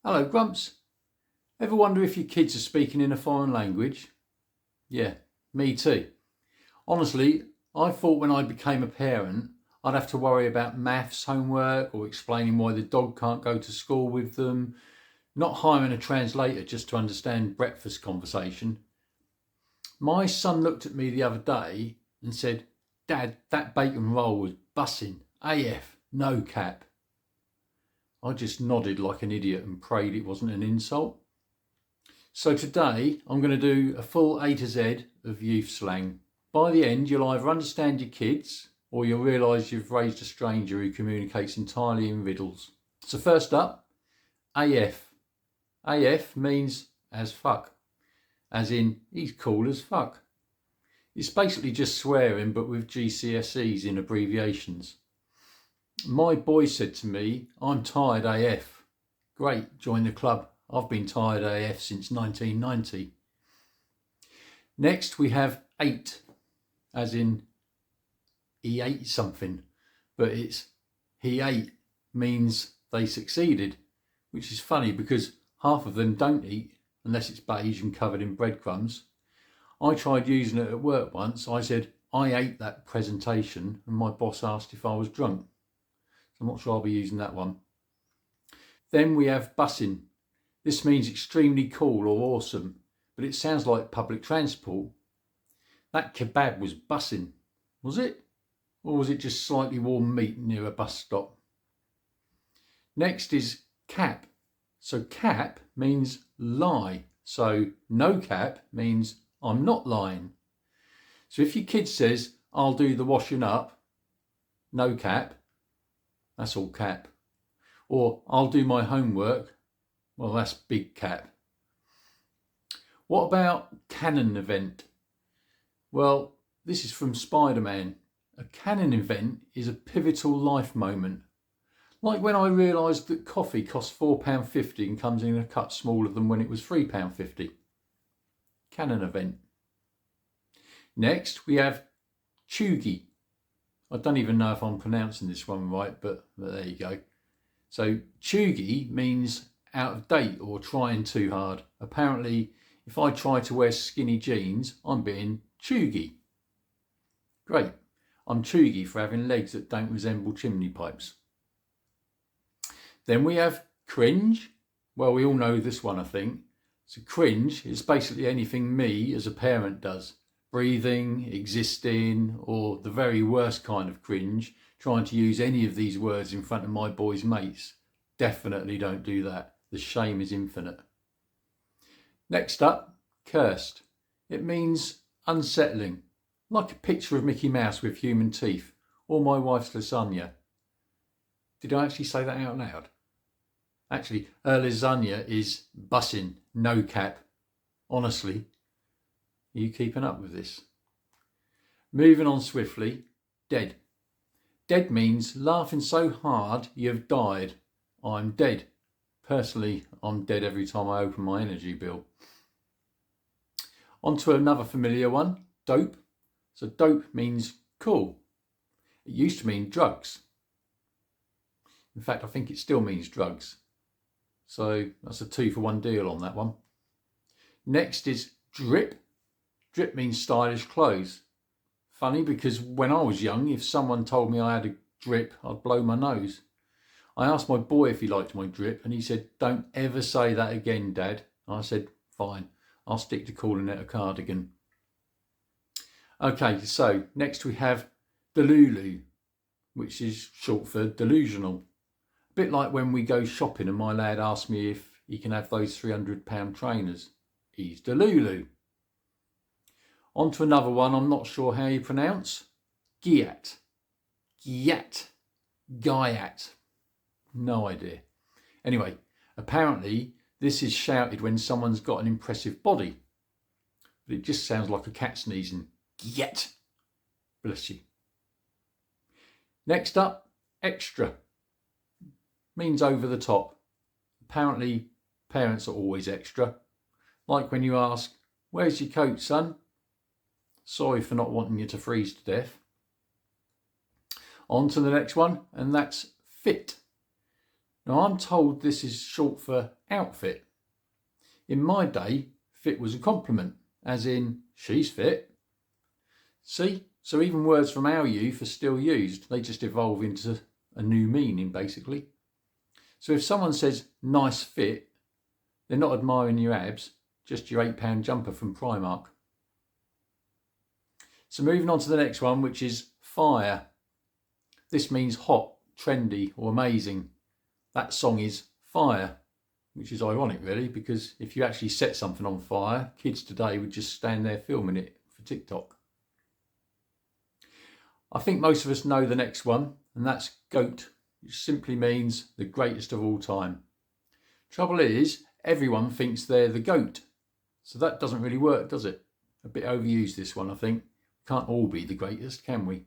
Hello, Grumps. Ever wonder if your kids are speaking in a foreign language? Yeah, me too. Honestly, I thought when I became a parent, I'd have to worry about maths, homework, or explaining why the dog can't go to school with them, not hiring a translator just to understand breakfast conversation. My son looked at me the other day and said, "Dad, that bacon roll was bussin', AF, no cap." I just nodded like an idiot and prayed it wasn't an insult. So today I'm going to do a full A to Z of youth slang. By the end you'll either understand your kids or you'll realise you've raised a stranger who communicates entirely in riddles. So first up, AF. AF means as fuck, as in he's cool as fuck. It's basically just swearing but with GCSEs in abbreviations. My boy said to me, "I'm tired AF." Great, join the club. I've been tired AF since 1990. Next we have 8, as in he ate something, but it's he ate means they succeeded, which is funny because half of them don't eat unless it's beige and covered in breadcrumbs. I tried using it at work once. I said, "I ate that presentation," and my boss asked if I was drunk. I'm not sure I'll be using that one. Then we have bussin'. This means extremely cool or awesome, but it sounds like public transport. That kebab was bussin', was it? Or was it just slightly warm meat near a bus stop? Next is cap. So cap means lie. So no cap means I'm not lying. So if your kid says, "I'll do the washing up," no cap, that's all cap. Or "I'll do my homework," well, that's big cap. What about canon event? Well, this is from Spider-Man. A canon event is a pivotal life moment. Like when I realised that coffee costs £4.50 and comes in a cup smaller than when it was £3.50. Canon event. Next we have cheugy. I don't even know if I'm pronouncing this one right, but there you go. So cheugy means out of date or trying too hard. Apparently, if I try to wear skinny jeans, I'm being cheugy. Great, I'm cheugy for having legs that don't resemble chimney pipes. Then we have cringe. Well, we all know this one, I think. So cringe is basically anything me as a parent does. Breathing, existing, or the very worst kind of cringe, trying to use any of these words in front of my boy's mates. Definitely don't do that. The shame is infinite. Next up, cursed. It means unsettling, like a picture of Mickey Mouse with human teeth, or my wife's lasagna. Did I actually say that out loud? Actually, her lasagna is bussin', no cap. Honestly. Are you keeping up with this? Moving on swiftly, dead. Dead means laughing so hard you've died. I'm dead. Personally, I'm dead every time I open my energy bill. On to another familiar one, dope. So dope means cool. It used to mean drugs. In fact, I think it still means drugs. So that's a 2-for-1 deal on that one. Next is drip. Drip means stylish clothes. Funny because when I was young, if someone told me I had a drip, I'd blow my nose. I asked my boy if he liked my drip and he said, "Don't ever say that again, Dad." I said, "Fine, I'll stick to calling it a cardigan." Okay, so next we have Delulu, which is short for delusional. A bit like when we go shopping and my lad asks me if he can have those £300 trainers. He's Delulu. On to another one I'm not sure how you pronounce. Giat. Giat. Gaiat. No idea. Anyway, apparently this is shouted when someone's got an impressive body. But it just sounds like a cat sneezing. Giat. Bless you. Next up, extra. Means over the top. Apparently parents are always extra. Like when you ask, "Where's your coat, son?" Sorry for not wanting you to freeze to death. On to the next one, and that's fit. Now I'm told this is short for outfit. In my day, fit was a compliment, as in, she's fit. See? So even words from our youth are still used. They just evolve into a new meaning, basically. So if someone says, nice fit, they're not admiring your abs, just your £8 jumper from Primark. So moving on to the next one, which is fire. This means hot, trendy, or amazing. That song is Fire, which is ironic really, because if you actually set something on fire, kids today would just stand there filming it for TikTok. I think most of us know the next one, and that's GOAT, which simply means the greatest of all time. Trouble is, everyone thinks they're the GOAT, so that doesn't really work, does it? A bit overused, this one, I think. Can't all be the greatest, can we?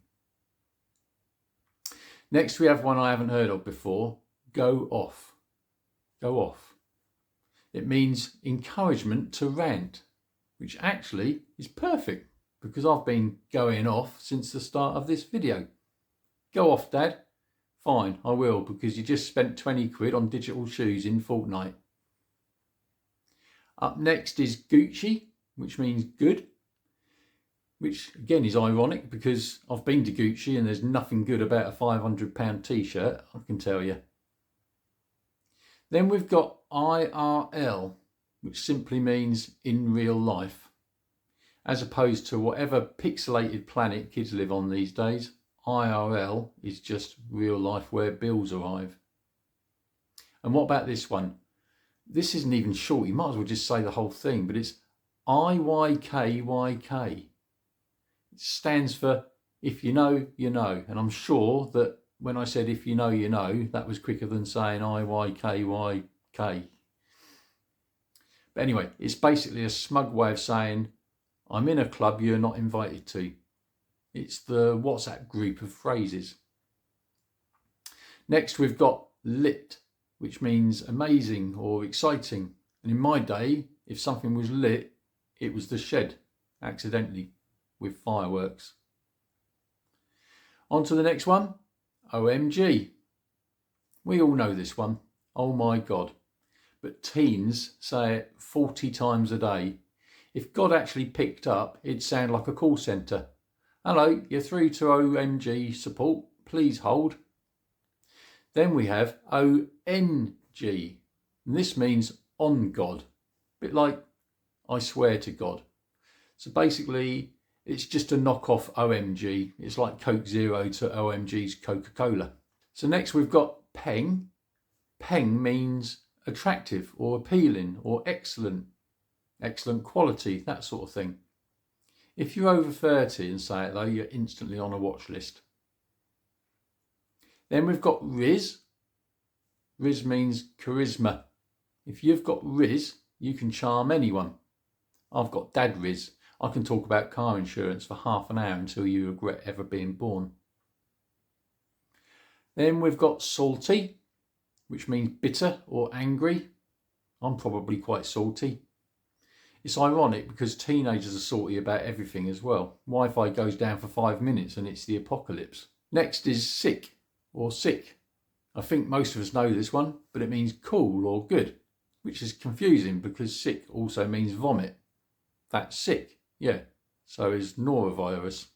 Next we have one I haven't heard of before, go off. Go off. It means encouragement to rant, which actually is perfect because I've been going off since the start of this video. Go off, Dad. Fine, I will, because you just spent 20 quid on digital shoes in Fortnite. Up next is Gucci, which means good, which again is ironic because I've been to Gucci and there's nothing good about a £500 t-shirt, I can tell you. Then we've got IRL, which simply means in real life, as opposed to whatever pixelated planet kids live on these days. IRL is just real life where bills arrive. And what about this one? This isn't even short, you might as well just say the whole thing, but it's IYKYK. It stands for if you know, you know. And I'm sure that when I said if you know, you know, that was quicker than saying IYKYK. But anyway, it's basically a smug way of saying I'm in a club you're not invited to. It's the WhatsApp group of phrases. Next we've got lit, which means amazing or exciting. And in my day, if something was lit, it was the shed, accidentally, with fireworks. On to the next one, OMG. We all know this one, oh my God. But teens say it 40 times a day. If God actually picked up, it'd sound like a call centre. Hello, you're through to OMG support, please hold. Then we have ONG, and this means on God, a bit like I swear to God. So basically, it's just a knockoff OMG. It's like Coke Zero to OMG's Coca-Cola. So next we've got peng. Peng means attractive or appealing or excellent, excellent quality, that sort of thing. If you're over 30 and say it though, you're instantly on a watch list. Then we've got Rizz. Rizz means charisma. If you've got Rizz, you can charm anyone. I've got Dad Rizz. I can talk about car insurance for half an hour until you regret ever being born. Then we've got salty, which means bitter or angry. I'm probably quite salty. It's ironic because teenagers are salty about everything as well. Wi-Fi goes down for 5 minutes and it's the apocalypse. Next is sick or sick. I think most of us know this one, but it means cool or good, which is confusing because sick also means vomit. That's sick, yeah, so is norovirus.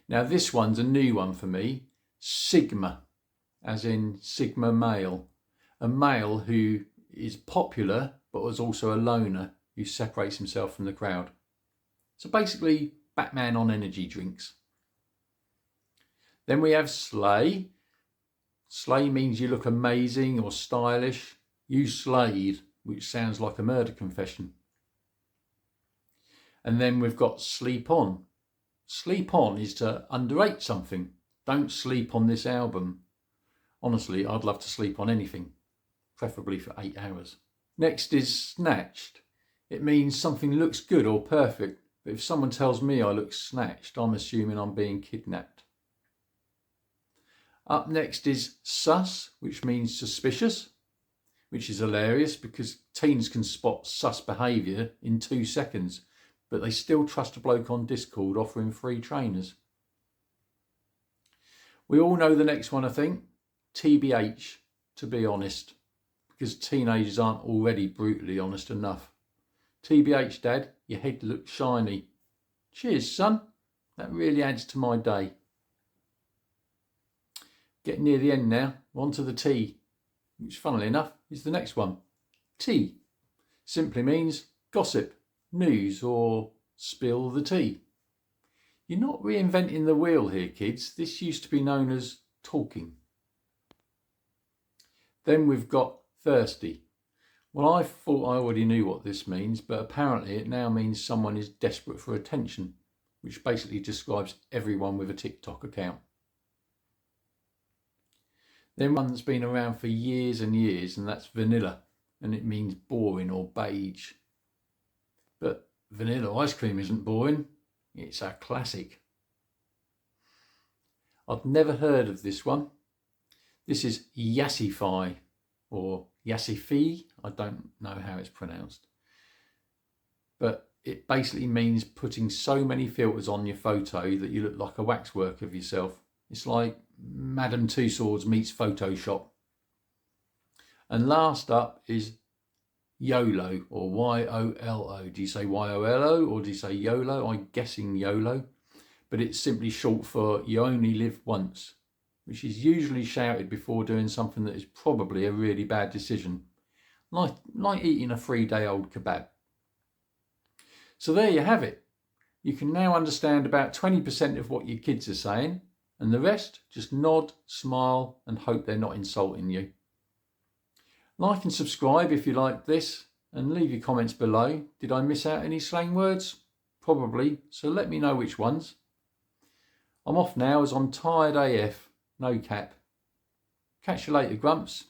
Now this one's a new one for me, sigma, as in sigma male. A male who is popular but was also a loner who separates himself from the crowd. So basically Batman on energy drinks. Then we have slay. Slay means you look amazing or stylish. You slayed, which sounds like a murder confession. And then we've got sleep on. Sleep on is to underrate something. Don't sleep on this album. Honestly, I'd love to sleep on anything, preferably for 8 hours. Next is snatched. It means something looks good or perfect, but if someone tells me I look snatched, I'm assuming I'm being kidnapped. Up next is sus, which means suspicious, which is hilarious because teens can spot sus behaviour in 2 seconds, but they still trust a bloke on Discord offering free trainers. We all know the next one, I think, TBH, to be honest, because teenagers aren't already brutally honest enough. TBH, Dad, your head looks shiny. Cheers, son. That really adds to my day. Getting near the end now. On to the tea, which funnily enough is the next one. Tea simply means gossip, news, or spill the tea. You're not reinventing the wheel here, kids. This used to be known as talking. Then we've got thirsty. Well, I thought I already knew what this means, but apparently it now means someone is desperate for attention, which basically describes everyone with a TikTok account. Then one that's been around for years and years, and that's vanilla, and it means boring or beige. But vanilla ice cream isn't boring, it's a classic. I've never heard of this one. This is yassify or yassify, I don't know how it's pronounced. But it basically means putting so many filters on your photo that you look like a waxwork of yourself. It's like Madame Tussauds meets Photoshop. And last up is YOLO or YOLO. Do you say YOLO or do you say YOLO? I'm guessing YOLO. But it's simply short for you only live once, which is usually shouted before doing something that is probably a really bad decision, like eating a 3-day-old kebab. So there you have it. You can now understand about 20% of what your kids are saying, and the rest just nod, smile, and hope they're not insulting you. Like and subscribe if you like this, and leave your comments below. Did I miss out any slang words? Probably, so let me know which ones. I'm off now as I'm tired AF. No cap. Catch you later, Grumps.